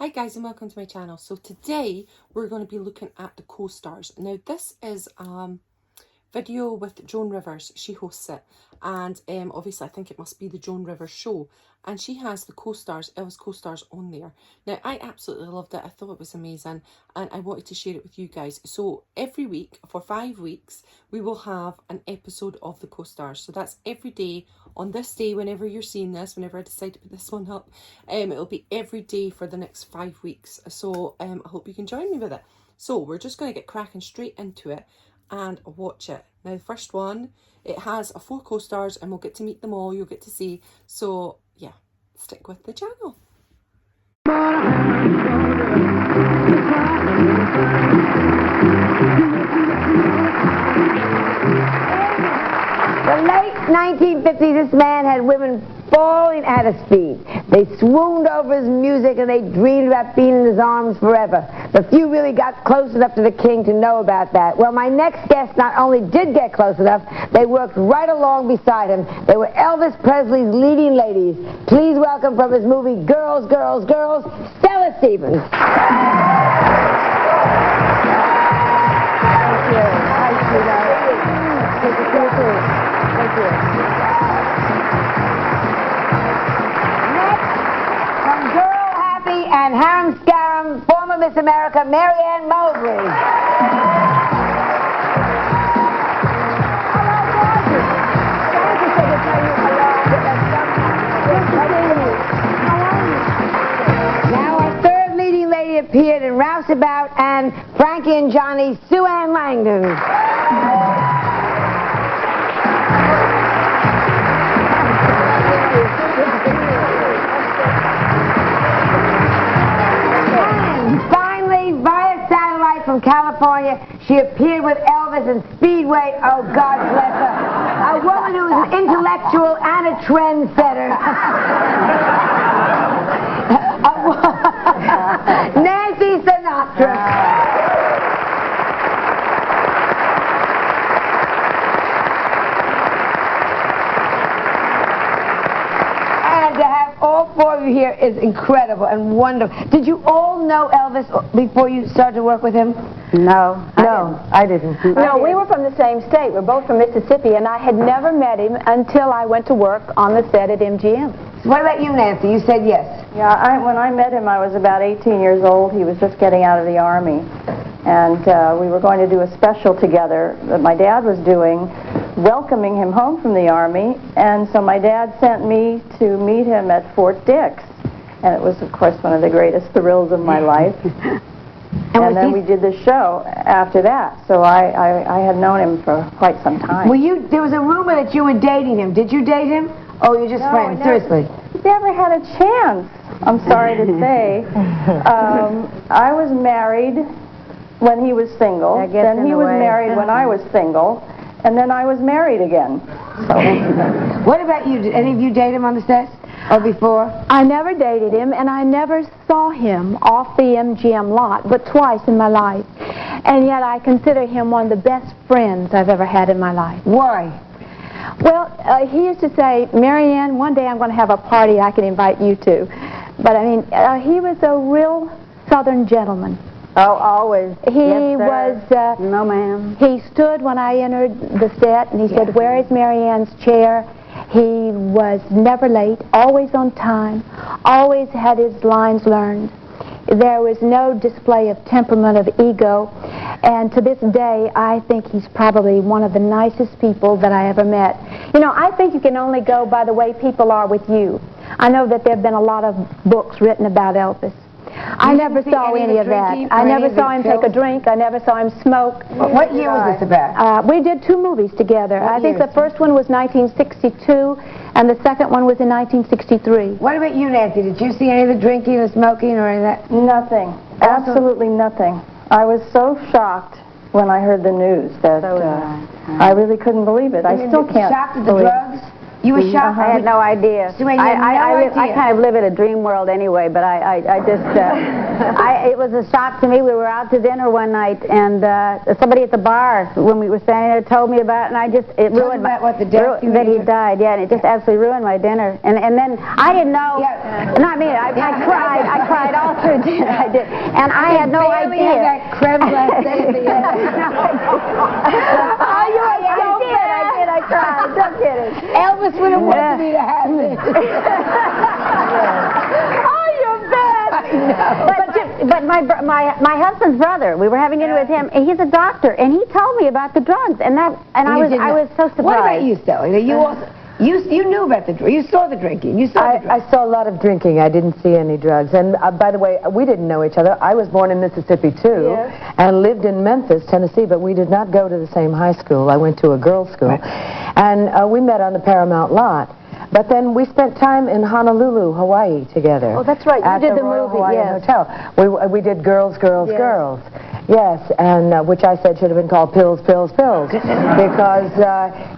Hi guys and welcome to my channel. So today we're going to be looking at the Costars. Now this is video with Joan Rivers. She hosts it, and obviously I think it must be the Joan Rivers show, and she has the Costars, Elvis Costars on there. Now I absolutely loved it. I thought it was amazing and I wanted to share it with you guys. So every week for 5 weeks we will have an episode of the Costars. So that's every day on this day, whenever you're seeing this, whenever I decide to put this one up, it'll be every day for the next 5 weeks. So I hope you can join me with it. So we're just going to get cracking straight into it and watch it. Now the first one, it has 4 co-stars and we'll get to meet them all, you'll get to see. So yeah, stick with the channel. The late 1950s, this man had women falling at his feet. They swooned over his music and they dreamed about being in his arms forever. The few really got close enough to the king to know about that. Well, my next guest not only did get close enough, they worked right along beside him. They were Elvis Presley's leading ladies. Please welcome from his movie Girls, Girls, Girls, Stella Stevens. Thank you. Hi, sweetheart. Good to see you too. Thank you. Next, from Girl Happy and Harum Scarum, former Miss America, Marianne Mosley. Hello, gorgeous. Thank you for telling you hello. How are you? Now our third leading lady appeared in Rouseabout and Frankie and Johnny, Sue Ann Langdon. From California, she appeared with Elvis in Speedway. Oh, God bless her. A woman who was an intellectual and a trendsetter. Nancy Sinatra. And to have all 4 of you here is incredible and wonderful. Did you all know Elvis before you started to work with him? No. I didn't. No, we were from the same state. We're both from Mississippi, and I had never met him until I went to work on the set at MGM. What about you, Nancy? You said yes. Yeah, when I met him, I was about 18 years old. He was just getting out of the Army. And we were going to do a special together that my dad was doing, welcoming him home from the Army. And so my dad sent me to meet him at Fort Dix. And it was, of course, one of the greatest thrills of my life. And then we did the show after that. So I had known him for quite some time. There was a rumor that you were dating him. Did you date him? Oh, you're just friends, seriously. Never had a chance, I'm sorry to say. I was married when he was single. Then he was married when I was single. And then I was married again. So. What about you? Did any of you date him on the set? Or before? I never dated him, and I never saw him off the MGM lot but twice in my life. And yet I consider him one of the best friends I've ever had in my life. Why? Well, he used to say, Marianne, one day I'm going to have a party I can invite you to. But I mean, he was a real Southern gentleman. Oh, always. He was... no, ma'am. He stood when I entered the set, and he said, where is Marianne's chair? He was never late, always on time, always had his lines learned. There was no display of temperament, of ego, and to this day, I think he's probably one of the nicest people that I ever met. You know, I think you can only go by the way people are with you. I know that there have been a lot of books written about Elvis. I never saw any of that. I never saw him take a drink. I never saw him smoke. What year was this about? We did 2 movies together. I think the first one was 1962, and the second one was in 1963. What about you, Nancy? Did you see any of the drinking or smoking or any of that? Nothing. Absolutely nothing. I was so shocked when I heard the news that I really couldn't believe it. I still can't shocked at the believe drugs? You were shocked? I had no idea. Sue Ann, you had no idea. I kind of live in a dream world anyway, but I just, it was a shock to me. We were out to dinner one night, and somebody at the bar, when we were standing there, told me about it, and it ruined about what the death that he died, yeah, and it just absolutely ruined my dinner. And then I didn't know, not me, I cried all through dinner, I did, and I had no idea. Had that creme glace at the end. I cried, don't get it. Elvis would have wanted me to have it. Oh, you're bad. But my husband's brother, we were having dinner with him, and he's a doctor, and he told me about the drugs, and I was so surprised. What about you, Sally? You also, you knew about the drink. You saw the drinking. I saw a lot of drinking. I didn't see any drugs. And by the way, we didn't know each other. I was born in Mississippi too, and lived in Memphis, Tennessee, but we did not go to the same high school. I went to a girls' school, and we met on the Paramount lot. But then we spent time in Honolulu, Hawaii together. Oh, that's right. You did the movie, Hawaiian Hotel. We did Girls, Girls, Girls. Yes, and which I said should have been called Pills, Pills, Pills, because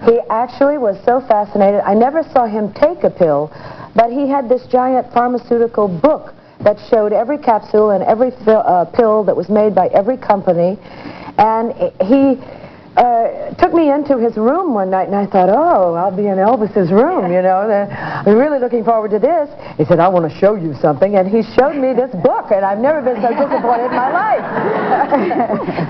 he actually was so fascinated. I never saw him take a pill, but he had this giant pharmaceutical book that showed every capsule and every pill that was made by every company, and he took me into his room one night, and I thought, oh, I'll be in Elvis's room, you know. I'm really looking forward to this. He said, I want to show you something, and he showed me this book, and I've never been so disappointed in my life.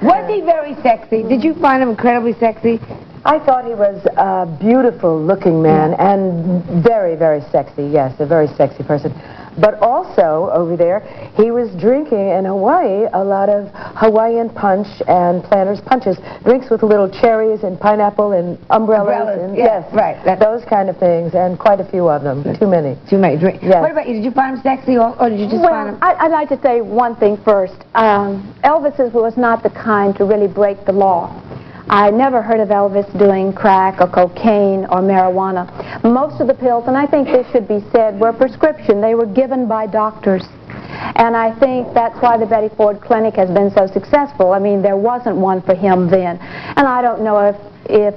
Was he very sexy? Did you find him incredibly sexy? I thought he was a beautiful-looking man, and very, very sexy, yes, a very sexy person. But also, over there, he was drinking in Hawaii a lot of Hawaiian punch and Planters punches, drinks with little cherries and pineapple and umbrellas. And, yes, right. Those kind of things, and quite a few of them. Too many. Too many drinks. Yes. What about you? Did you find him sexy, or did you just find him... I'd like to say one thing first. Elvis was not the kind to really break the law. I never heard of Elvis doing crack or cocaine or marijuana. Most of the pills, and I think this should be said, were prescription. They were given by doctors. And I think that's why the Betty Ford Clinic has been so successful. I mean, there wasn't one for him then. And I don't know if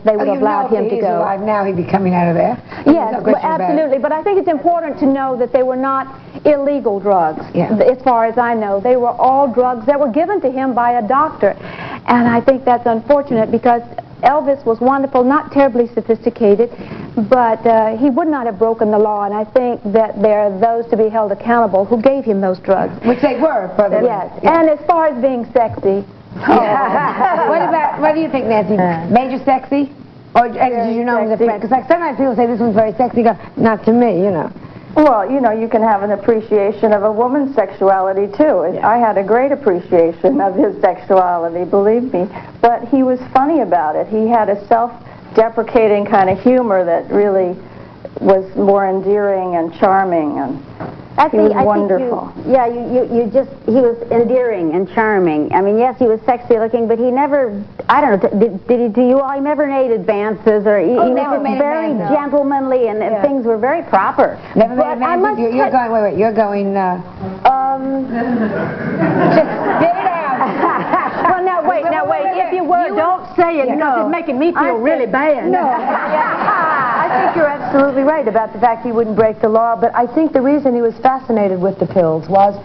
they would have allowed him to go. Alive now, he'd be coming out of there. Yes, absolutely. But I think it's important to know that they were not illegal drugs. As far as I know, they were all drugs that were given to him by a doctor. And I think that's unfortunate because Elvis was wonderful, not terribly sophisticated, but he would not have broken the law. And I think that there are those to be held accountable who gave him those drugs. Which they were, by the way. Yes. And as far as being sexy, what do you think, Nancy? Major sexy? Or did you know him as a friend? Because like sometimes people say this one's very sexy. You go, not to me, you know. Well, you know, you can have an appreciation of a woman's sexuality, too. I had a great appreciation of his sexuality, believe me. But he was funny about it. He had a self-deprecating kind of humor that really was more endearing and charming, and he was wonderful. He was endearing and charming. I mean, yes, he was sexy looking, but he never, I don't know, did he do you all? He never made advances, or he was very gentlemanly, and things were very proper. Never made advances? You're going, wait, you're going, just spit it out. Well, now wait, if you were, don't say it, because it's making me feel really bad. No. I think you're absolutely right about the fact he wouldn't break the law, but I think the reason he was fascinated with the pills was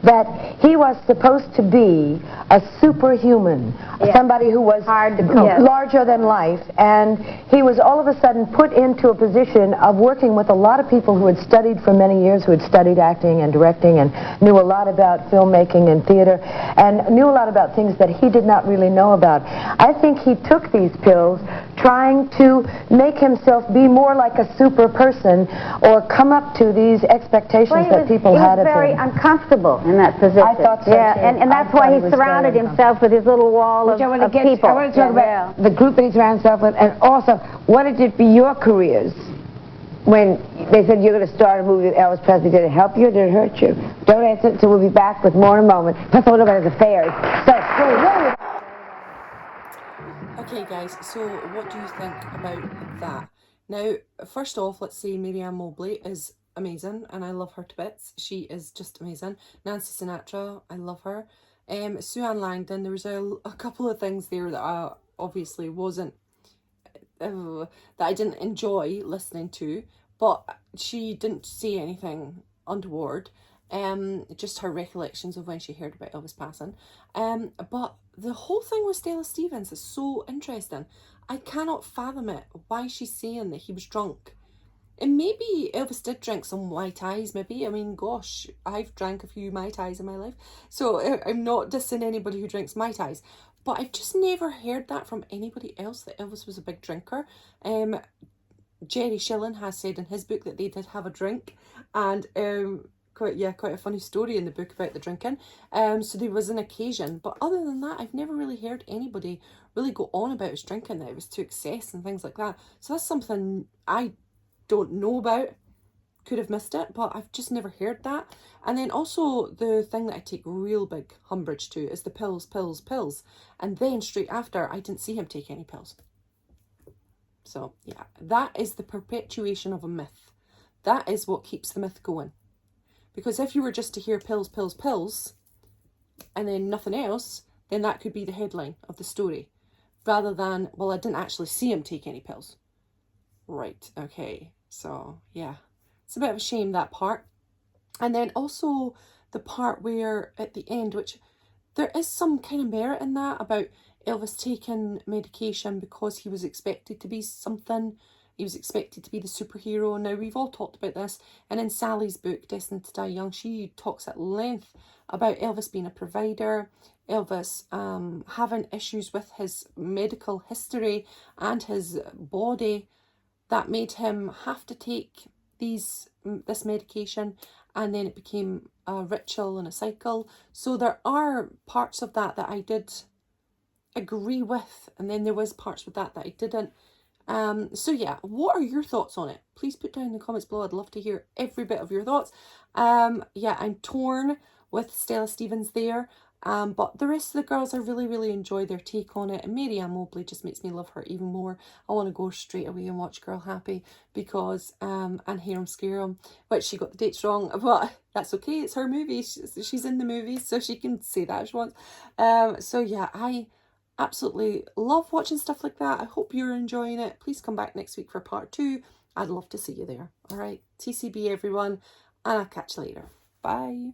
that he was supposed to be a superhuman, somebody who was larger than life, and he was all of a sudden put into a position of working with a lot of people who had studied for many years, who had studied acting and directing and knew a lot about filmmaking and theater, and knew a lot about things that he did not really know about. I think he took these pills trying to make himself be more like a super person, or come up to these expectations that people had of him. He was very uncomfortable in that position. I thought so, too. And that's why he surrounded himself with his little wall of people. I want to talk about the group that he surrounded himself with, and also, what did it for your careers when they said you're going to start a movie with Elvis Presley? Did it help you or did it hurt you? Don't answer, so we'll be back with more in a moment. Let's talk about his affairs. Okay guys, so what do you think about that? Now, first off, let's say Marianne Mobley is amazing, and I love her to bits. She is just amazing. Nancy Sinatra, I love her. Sue Ann Langdon, there was a couple of things there that I obviously wasn't that I didn't enjoy listening to, but she didn't say anything untoward. Just her recollections of when she heard about Elvis passing. But the whole thing with Stella Stevens is so interesting. I cannot fathom it, why she's saying that he was drunk. And maybe Elvis did drink some Mai Tais, maybe. I mean, gosh, I've drank a few Mai Tais in my life. So I'm not dissing anybody who drinks Mai Tais. But I've just never heard that from anybody else, that Elvis was a big drinker. Jerry Schilling has said in his book that they did have a drink. And quite a funny story in the book about the drinking. So there was an occasion. But other than that, I've never really heard anybody really go on about his drinking, that it was to excess and things like that. So that's something I don't know about, could have missed it, but I've just never heard that. And then also the thing that I take real big umbrage to is the pills, and then straight after I didn't see him take any pills. So yeah, that is the perpetuation of a myth. That is what keeps the myth going, because if you were just to hear pills and then nothing else, then that could be the headline of the story, rather than, well, I didn't actually see him take any pills. Right, okay. So yeah, it's a bit of a shame, that part. And then also the part where at the end, which there is some kind of merit in that, about Elvis taking medication because he was expected to be something. He was expected to be the superhero. Now, we've all talked about this, and in Sally's book, Destined to Die Young, she talks at length about Elvis being a provider, Elvis having issues with his medical history and his body that made him have to take this medication, and then it became a ritual and a cycle. So there are parts of that I did agree with, and then there was parts with that I didn't. So yeah, what are your thoughts on it? Please put down in the comments below. I'd love to hear every bit of your thoughts. Yeah, I'm torn with Stella Stevens there. But the rest of the girls, I really enjoy their take on it. And Mary Ann Mobley just makes me love her even more. I want to go straight away and watch Girl Happy, because and Harem Scarum, which she got the dates wrong, but that's okay. It's her movie. She's in the movie, so she can say that if she wants. So yeah, I absolutely love watching stuff like that. I hope you're enjoying it. Please come back next week for part 2. I'd love to see you there. All right, TCB everyone, and I'll catch you later. Bye.